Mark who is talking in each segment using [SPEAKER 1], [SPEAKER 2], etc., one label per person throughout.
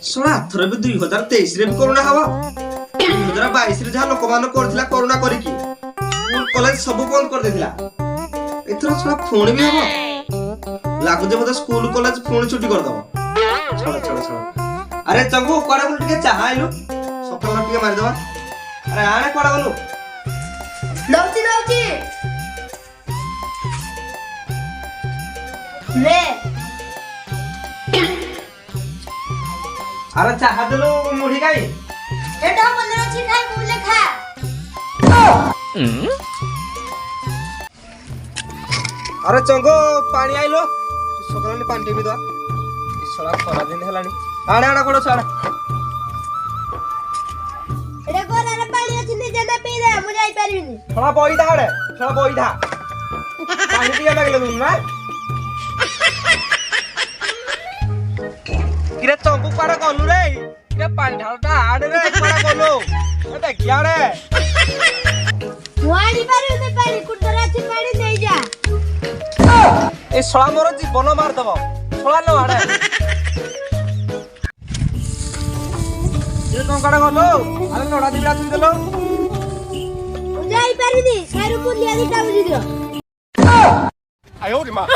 [SPEAKER 1] शोना थरे भी 2023 रे भी कोरोना हवा 2022 रे जहा लोक मान करथिला कोरोना करी की स्कूल कॉलेज सब बंद कर देथिला एथरा छोड़ा फोन भी हवा लागु जे मते स्कूल कॉलेज फोन छुट्टी कर दबो छोड़ अरे चंगू कोडा बोल टिके चाहा आइलु सकाळ टिके मार दबा अरे आणे कोडा बोलु
[SPEAKER 2] दौची ले
[SPEAKER 1] अरे चाहा देलो मुढी काई
[SPEAKER 2] एटा बोलरा छी खाई मुले खा
[SPEAKER 1] अरे चंगो पानी आइलो सकाळ पानी टेमी दवा इसला खरा दिन हेलानी आणे कोडा छाड़ा
[SPEAKER 2] एटा कोना रे पानी अछि नि जदा पी दे मु जाई परिबिनी
[SPEAKER 1] थोड़ा बोई धा पानी पिया लागले तुम ना किरे चंगू पाड़ा गलु रे किरे पानी ढालटा आड़े रे पाड़ा गलु ए देखिया रे
[SPEAKER 2] वाणी परिबिनी पानी कुटरा छी पानी नहीं जा
[SPEAKER 1] ए सळा मोर जीवन मार दबो सळा लो आड़े ये कोन काडा गलु अरे नोडा दिबा तुई देलो
[SPEAKER 2] जाई परिदी खारू पुलिया दिटा बुझी दियो
[SPEAKER 1] आयो रे मां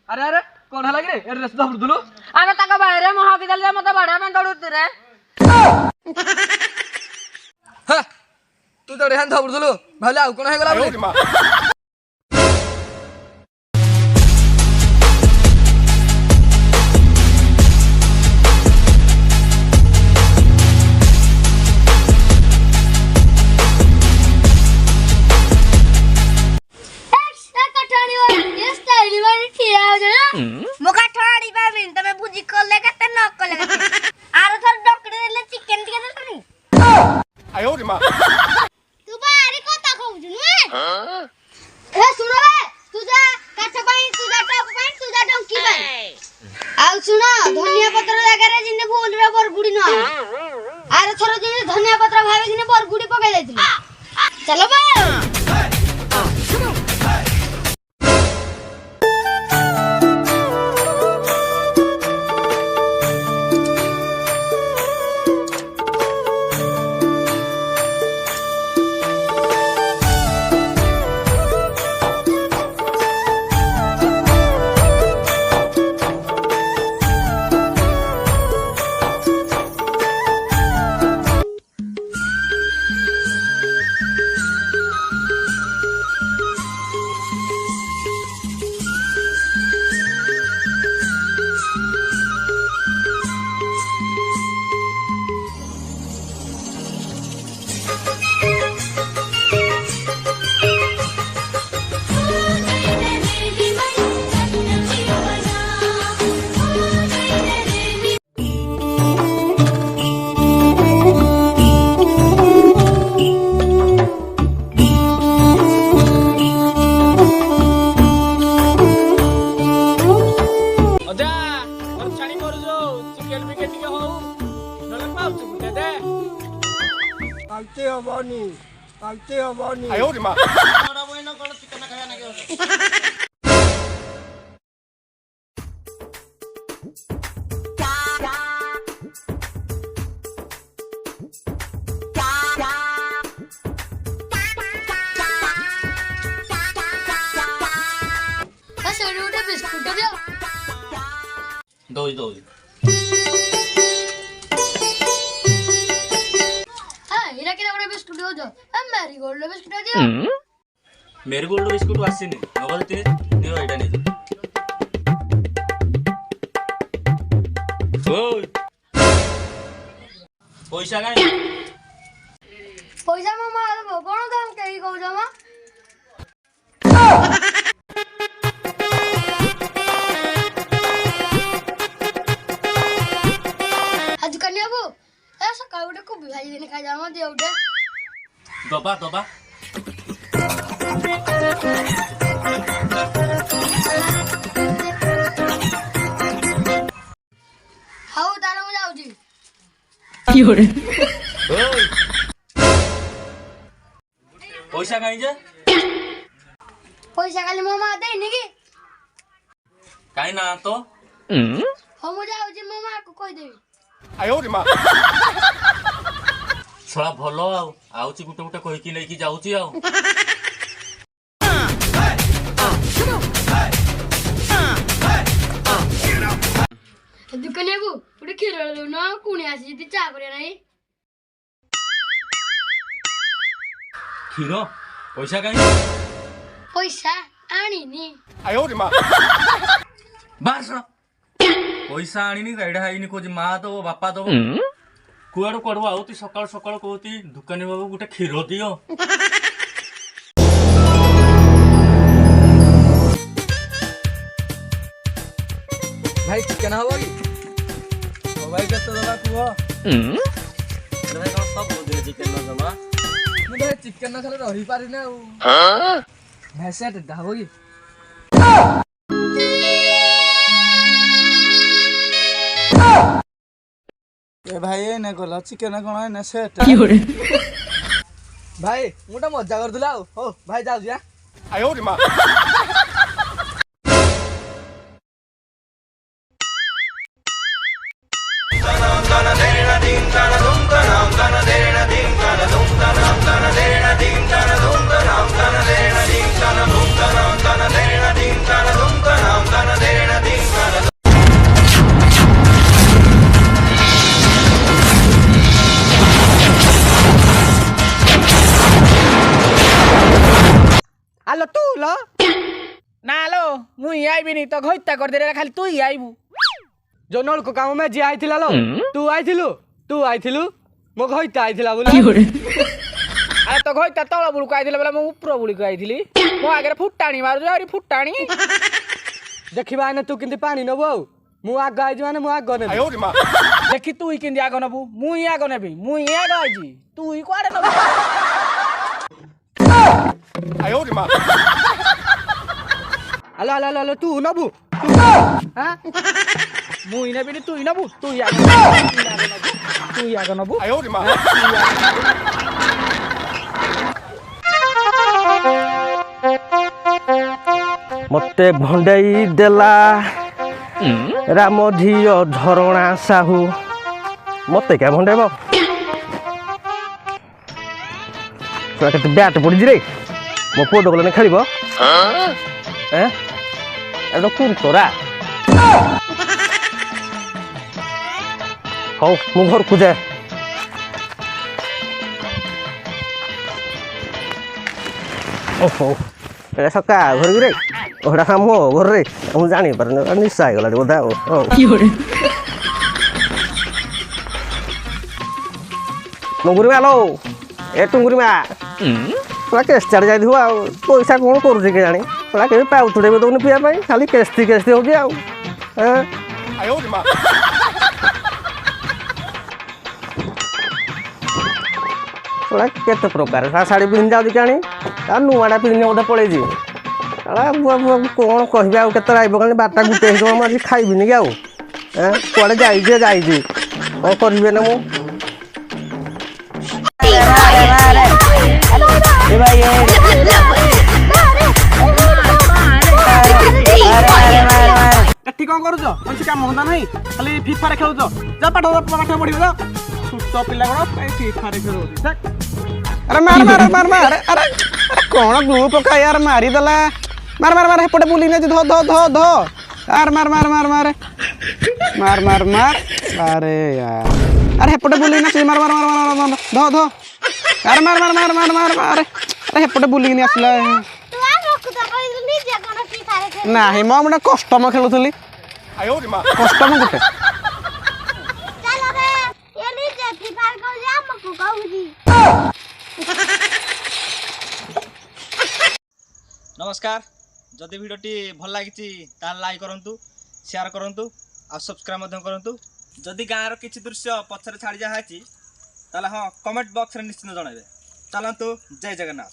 [SPEAKER 1] अरे कोण हला रे ए रस्ता हुडदुलो
[SPEAKER 3] आमे ताका बाहेर महाविद्यालय मध्ये भाड्या में दौडत रे
[SPEAKER 1] हा तू दौडे हान दौडदुलो भाले आउ कोण हे गला रे
[SPEAKER 2] मुका ठोड़ी बाबिन तमे बुझी कोले कते न कोले कते आरो थर डकड़ी देले चिकन टिके देतनी
[SPEAKER 1] आयो रे मां
[SPEAKER 2] तू बारी कोता खाउछु नु ए सुनो बे तुजा काठ पाई तुजा टप पाई तुजा डंकी पाई आउ सुनो धनिया पत्र जगह रे जिने भूल रे बरगुडी न आरो थर जिने धनिया पत्र भाबे जिने बरगुडी पकाई दैथिले चलो बे
[SPEAKER 1] आलते हवानी आयो रे मां बड़ा बहिन कोन चिकन खाया ना के
[SPEAKER 2] उठे बिस्कुट दियो
[SPEAKER 4] दो
[SPEAKER 2] इरा के बड़े बिस्कुट हो जो मेरी गोल्ड बिस्कुट दियो
[SPEAKER 4] मेरी गोल्ड बिस्कुट आसीनी नगद ते नियो एटा ने ओय पैसा काई
[SPEAKER 2] पैसा मामा आलो कोन दाम केई कहू जमा आज कन्या बो ऐसा काउडे को भाई देने खा जावा दे उठे
[SPEAKER 4] दबा
[SPEAKER 2] हाउ तारा मु जाउजी
[SPEAKER 3] की हो रे
[SPEAKER 4] पैसा कहीं जे
[SPEAKER 2] पैसा खाली मो माँ देनी कि
[SPEAKER 4] कहीं ना तो
[SPEAKER 2] हो मु जाऊँ मो माँ को कहीदेवी
[SPEAKER 4] छड़ा भल आउची गुटे गुटे कहीकि लेकिन जाऊची आउ
[SPEAKER 2] दुकानिया को गोटे क्षीर दौन कुणी आसी चा करिया नाही
[SPEAKER 4] क्षीर पैसा कहीं
[SPEAKER 2] पैसा आनिनी
[SPEAKER 4] बास पैसा आनी गाइडा आईनी कोज माँ दब बापा दब कुआड़ू कुआड़ू आउती सकाल सकाल कहती दुकानी बाबू गोटे क्षीर दियो
[SPEAKER 5] भाई चिकन हवा कि भाई केते दला कुह
[SPEAKER 4] भाई कौन सब बोल दिए चिकन ना जमा
[SPEAKER 5] मु भाई चिकन ना खाले रही पारि ना भाई सेट हवा कि
[SPEAKER 6] ए भाई एने गला चिकन कोन एने सेट
[SPEAKER 5] भाई मुटा मजा करदुला हो भाई जाऊ जा
[SPEAKER 7] आलो तू लो ना लो मुई आईबिनी तो घइता कर दे खाली तू ही आईबू जो नल को काम में जे आइथिला लो तू आइथिलु मो घइता आइथिला बोले अरे तो घइता तळ बुल को आइथिला बोले मो ऊपर बुल को आइथिली मो आगे फुटाणी मारु अरे फुटाणी देखिबा ने तू किंती पानी नबो मु आग आइज माने मु आग ने देखि तू ही किंती आग नबू मु ही आग नेबी मु ही आग आइजी तू ही कोआडे नबू Halo halo halo tu nabu. Ha? Mu ina bini tu nabu. Tu ya. Tu ya kan nabu. Ayo di ma.
[SPEAKER 8] मते भंडेई देला राम झियो झरणा साहू मते क्या भंडेब बैट पड़ी रे मो पुओ गले खेल कुरतरा हौ मु घर को जाए ओहो सका घर रे ओहरा काम हो घर रे मु जानी पर निशा गला बोधा टुंगुरी मालो ए टुंगुरी मा केस चढ़ जाए पैसा कौन करुचे के जानी के पाउथुड़े दौन पीवा खाली केस्ती केस्ती हो केते प्रकार शाढ़ी पिंधि जाऊँ जानी नुआटा पिंधि बोधे पड़े कौन कह केत आइब कहीं बारटा गुटे मुझे खाइबिनी कि आड़े जाइए कौन करें ना
[SPEAKER 7] एठी कौन करूछ कौन काम होता नहीं खाली फीफा रे खेलुछ जा पाठ पाठ पढ़ियो जा सुस्त पिला कोन फीफा रे खेलुछ अरे मार मार मार मार अरे कौन ग्रुप का यार मारी दला मार मार मार हेपटे बुली ने धो धो धो धो यार मार मार मार मार मार मार मार अरे यार अरे हेपटे बुली ने मार मार मार मार धो धो अरे मार मार मार मार मार मार अरे हेपटे बुली ने आसला ना हे मो मुडा कस्टम खेलुथली आयो रे मा कस्टम गुटे
[SPEAKER 2] चलो रे ये नीचे फ्री फायर को जा मको कहूजी
[SPEAKER 1] नमस्कार जदि भिडियोटी भल लागिछि ताल लाइक करंतु शेयर करंतु आ सब्सक्राइब मध्यम करंतु जदि गाँर किछि दृश्य पछरे छाड़ी जा हाछि ताला हां कमेंट बॉक्स रे निश्चित जणाइबे चलंतु जय जगन्नाथ।